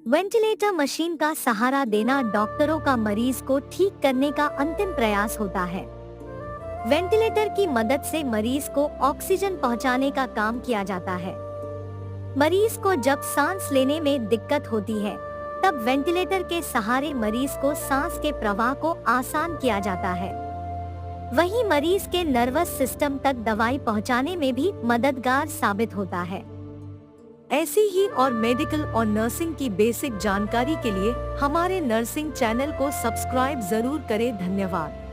Ventilator machine का सहारा देना डॉक्टरों का मरीज को ठीक करने का अंतिम प्रयास होता है। वेंटिलेटर की मदद से मरीज को ऑक्सीजन पहुंचाने का काम किया जाता है। मरीज को जब सांस लेने में दिक्कत होती है, तब वेंटिलेटर के सहारे मरीज को सांस के प्रवाह को आसान किया जाता है। वहीं मरीज के नर्वस सिस्टम तक दवाई पहुंचाने में भी मददगार साबित होता है। ऐसी ही और मेडिकल और नर्सिंग की बेसिक जानकारी के लिए हमारे नर्सिंग चैनल को सब्सक्राइब जरूर करें। धन्यवाद।